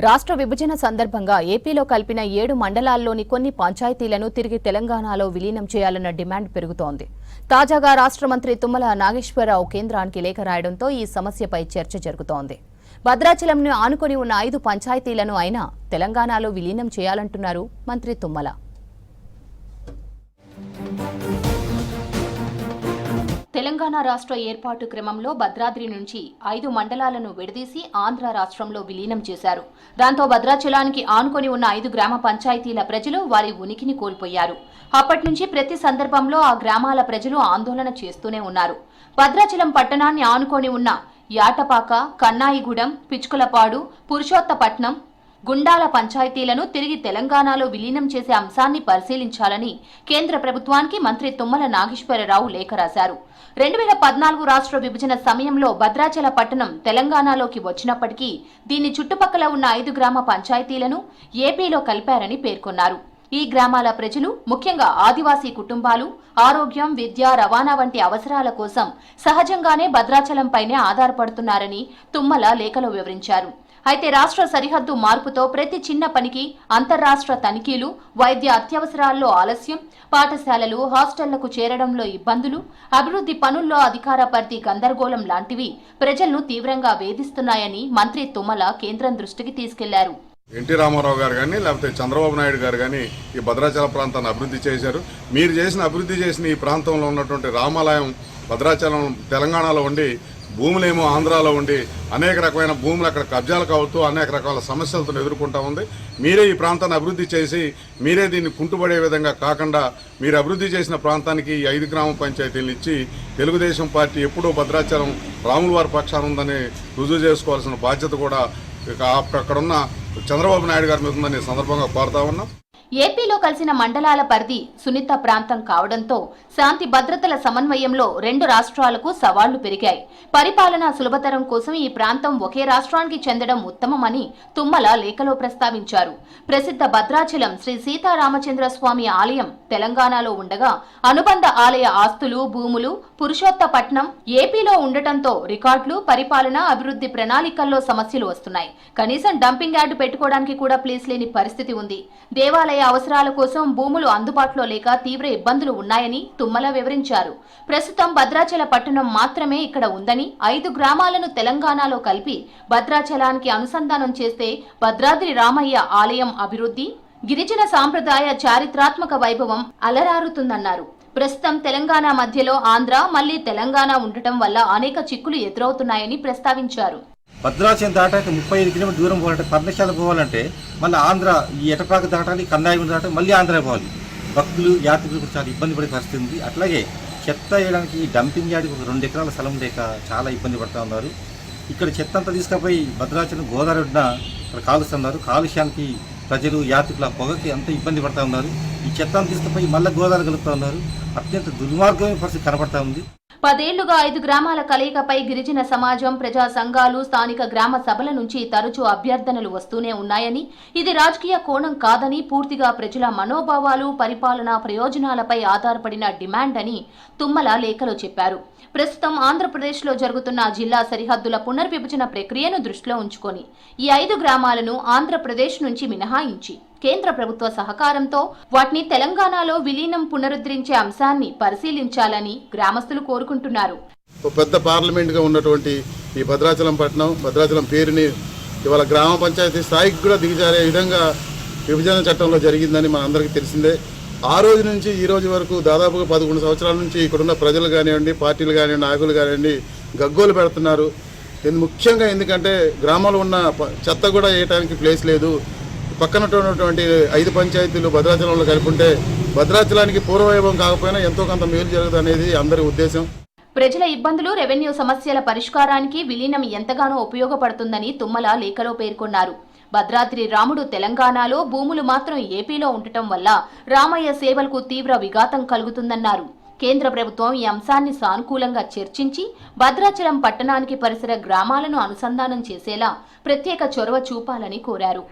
రాష్ట్ర విభజన సందర్భంగా ఏపీలో కలిపిన 7 మండలాల్లోని కొన్ని పంచాయతీలను తిరిగి తెలంగాణలో విలీనం చేయాలన్న డిమాండ్ పెరుగుతోంది. తాజాగా రాష్ట్ర మంత్రి తుమ్మల నాగేశ్వరరావు కేంద్రానికి లేఖ రాయడంతో ఈ సమస్యపై చర్చ జరుగుతోంది. భద్రాచలంను ఆనుకొని ఉన్న 5 పంచాయతీలను అయినా తెలంగాణలో విలీనం చేయాలంటున్నారు మంత్రి తుమ్మల. తెలంగాణ రాష్ట్ర ఏర్పాటు క్రమంలో భద్రాద్రి నుంచి 5 మండలాలను విడదీసి ఆంధ్ర రాష్ట్రంలో విలీనం చేశారు. దాంతో భద్రాచలానికి ఆనుకొని ఉన్న 5 గ్రామ పంచాయతీల ప్రజలు వారి ఉనికిని కోల్పోయారు. అప్పటి నుంచి ప్రతి సందర్భంలో ఆ గ్రామాల ప్రజలు ఆందోళన చేస్తూనే ఉన్నారు. భద్రాచలం పట్టణాన్ని ఆనుకొని ఉన్న యాటపాక, కన్నాయిగూడెం, పిచ్చుకలపాడు, పురుషోత్తపట్నం, గుండాల పంచాయతీలను తిరిగి తెలంగాణలో విలీనం చేసే అంశాన్ని పరిశీలించాలని కేంద్ర ప్రభుత్వానికి మంత్రి తుమ్మల నాగేశ్వరరావు లేఖ రాశారు. 2014 రాష్ట్ర విభజన సమయంలో భద్రాచల పట్టణం తెలంగాణలోకి వచ్చినప్పటికీ దీన్ని చుట్టుపక్కల ఉన్న 5 గ్రామ పంచాయతీలను ఏపీలో కలిపారని పేర్కొన్నారు. ఈ గ్రామాల ప్రజలు, ముఖ్యంగా ఆదివాసీ కుటుంబాలు ఆరోగ్యం, విద్య, రవాణా వంటి అవసరాల కోసం సహజంగానే భద్రాచలంపైనే ఆధారపడుతున్నారని తుమ్మల లేఖలో వివరించారు. అయితే రాష్ట్ర సరిహద్దు మార్పుతో ప్రతి చిన్న పనికి అంతర్రాష్ట్ర తనిఖీలు, వైద్య అత్యవసరాల్లో ఆలస్యం, పాఠశాలలు, హాస్టళ్లకు చేరడంలో ఇబ్బందులు, అభివృద్ధి పనుల్లో అధికార పరిధి గందరగోళం లాంటివి ప్రజలను తీవ్రంగా వేధిస్తున్నాయని మంత్రి తుమ్మల కేంద్రం దృష్టికి తీసుకెళ్లారు. ఎన్టీ రామారావు గారు కానీ లేకపోతే చంద్రబాబు నాయుడు గారు కానీ ఈ భద్రాచల ప్రాంతాన్ని అభివృద్ధి చేశారు. మీరు అభివృద్ధి చేసిన ఈ ప్రాంతంలో ఉన్నటువంటి రామాలయం భద్రాచలం తెలంగాణలో ఉండి, భూములేమో ఆంధ్రాలో ఉండి అనేక రకమైన భూములు అక్కడ కబ్జాలు కావుతూ అనేక రకాల సమస్యలతో ఎదుర్కొంటా ఉంది. మీరే ఈ ప్రాంతాన్ని అభివృద్ధి చేసి మీరే దీన్ని కుంటుపడే విధంగా కాకుండా మీరు అభివృద్ధి చేసిన ప్రాంతానికి 5 గ్రామ పంచాయతీలు ఇచ్చి తెలుగుదేశం పార్టీ ఎప్పుడూ భద్రాచలం రాముల వారి పక్షాన ఉందని రుజువు చేసుకోవాల్సిన బాధ్యత కూడా అక్కడున్న చంద్రబాబు నాయుడు గారి మీద ఉందని సందర్భంగా కోరుతా ఉన్నాం. ఏపీలో కలిసిన మండలాల పరిధి సున్నిత ప్రాంతం కావడంతో శాంతి భద్రతల సమన్వయంలో 2 రాష్ట్రాలకు సవాళ్లు పెరిగాయి. పరిపాలన సులభతరం కోసం ఈ ప్రాంతం ఒకే రాష్ట్రానికి చెందడం ఉత్తమమని తుమ్మల లేఖలో ప్రస్తావించారు. ప్రసిద్ధ భద్రాచలం శ్రీ సీతారామచంద్ర స్వామి ఆలయం తెలంగాణలో ఉండగా అనుబంధ ఆలయ ఆస్తులు, భూములు పురుషోత్తపట్నం ఏపీలో ఉండటంతో రికార్డులు, పరిపాలన, అభివృద్ధి ప్రణాళికల్లో సమస్యలు వస్తున్నాయి. కనీసం డంపింగ్ యార్డు పెట్టుకోవడానికి కూడా ప్లేస్ లేని పరిస్థితి ఉంది. దేవాలయ అవసరాల కోసం భూములు అందుబాటులో లేక తీవ్ర ఇబ్బందులు ఉన్నాయని తుమ్మల వివరించారు. ప్రస్తుతం భద్రాచల పట్టణం మాత్రమే ఇక్కడ ఉందని, 5 గ్రామాలను తెలంగాణలో కలిపి భద్రాచలానికి అనుసంధానం చేస్తే భద్రాద్రి రామయ్య ఆలయం అభివృద్ధి, గిరిజన సాంప్రదాయ చారిత్రాత్మక వైభవం అలరారుతుందన్నారు. ప్రస్తుతం తెలంగాణ మధ్యలో ఆంధ్ర, మళ్లీ తెలంగాణ ఉండటం వల్ల అనేక చిక్కులు ఎదురవుతున్నాయని ప్రస్తావించారు. భద్రాచలం దాటాక 35 కిలోమీటర్ దూరం పోవాలంటే, పర్ణశాల పోవాలంటే మళ్ళీ ఆంధ్ర ఈ ఎటపాక దాటాలి, కన్నాయిగూడ దాటాలి, మళ్ళీ ఆంధ్ర పోవాలి. భక్తులు, యాత్రికులు చాలా ఇబ్బంది పడే పరిస్థితి ఉంది. అట్లాగే చెత్త వేయడానికి డంపింగ్ యార్డ్కి 2 ఎకరాల స్థలం లేక చాలా ఇబ్బంది పడుతూ ఉన్నారు. ఇక్కడ చెత్త అంతా తీసుకుపోయి భద్రాచలం గోదావరి ఒడ్డున ఇక్కడ కాలుస్తున్నారు. కాలుష్యానికి ప్రజలు, యాత్రికుల పొగకి అంత ఇబ్బంది పడుతూ ఉన్నారు. ఈ చెత్తను తీసుకుపోయి మళ్ళీ గోదావరి కలుపుతూ ఉన్నారు. అత్యంత దుర్మార్గమైన పరిస్థితి కనపడతా ఉంది. 10 ఏళ్లుగా 5 గ్రామాల కలయికపై గిరిజన సమాజం, ప్రజా సంఘాలు, స్థానిక గ్రామ సభల నుంచి తరచూ అభ్యర్థనలు వస్తూనే ఉన్నాయని, ఇది రాజకీయ కోణం కాదని, పూర్తిగా ప్రజల మనోభావాలు, పరిపాలనా ప్రయోజనాలపై ఆధారపడిన డిమాండ్ అని తుమ్మల లేఖలో చెప్పారు. ప్రస్తుతం ఆంధ్రప్రదేశ్లో జరుగుతున్న జిల్లా సరిహద్దుల పునర్విభజన ప్రక్రియను దృష్టిలో ఉంచుకొని ఈ 5 గ్రామాలను ఆంధ్రప్రదేశ్ నుంచి మినహాయించి కేంద్ర ప్రభుత్వ సహకారంతో వాటిని తెలంగాణలో విలీనం పునరుద్ధరించే అంశాన్ని పరిశీలించాలని గ్రామస్తులు కోరుకుంటున్నారు. పెద్ద పార్లమెంట్ గా ఉన్నటువంటి ఈ భద్రాచలం పట్టణం, భద్రాచలం పేరుని ఇవాళ గ్రామ పంచాయతీ స్థాయికి కూడా దిగజారే విధంగా విభజన చట్టంలో జరిగిందని మనందరికీ తెలిసిందే. ఆ రోజు నుంచి ఈ రోజు వరకు దాదాపుగా 11 సంవత్సరాల నుంచి ఇక్కడున్న ప్రజలు కానివ్వండి, పార్టీలు కానివ్వండి, నాయకులు కానివ్వండి గగ్గోలు పెడుతున్నారు. ముఖ్యంగా ఎందుకంటే గ్రామంలో ఉన్న చెత్త కూడా వేయడానికి ప్లేస్ లేదు. పక్కన ఉన్నటువంటి 5 పంచాయతీలు భద్రాచలంలో కలుపుంటే భద్రాచలానికి పూర్వవైభవం కాకపోయినా ఎంతో కొంత మేలు జరుగుతుంది అనేది అందరి ఉద్దేశం. ప్రజల ఇబ్బందులు, రెవెన్యూ సమస్యల పరిష్కారానికి విలీనం ఎంతగానో ఉపయోగపడుతుందని తుమ్మల లేఖలో పేర్కొన్నారు. భద్రాద్రి రాముడు తెలంగాణలో, భూములు మాత్రం ఏపీలో ఉండటం వల్ల రామయ్య సేవలకు తీవ్ర విఘాతం కలుగుతుందన్నారు. కేంద్ర ప్రభుత్వం ఈ అంశాన్ని సానుకూలంగా చర్చించి భద్రాచలం పట్టణానికి పరిసర గ్రామాలను అనుసంధానం చేసేలా ప్రత్యేక చొరవ చూపాలని కోరారు.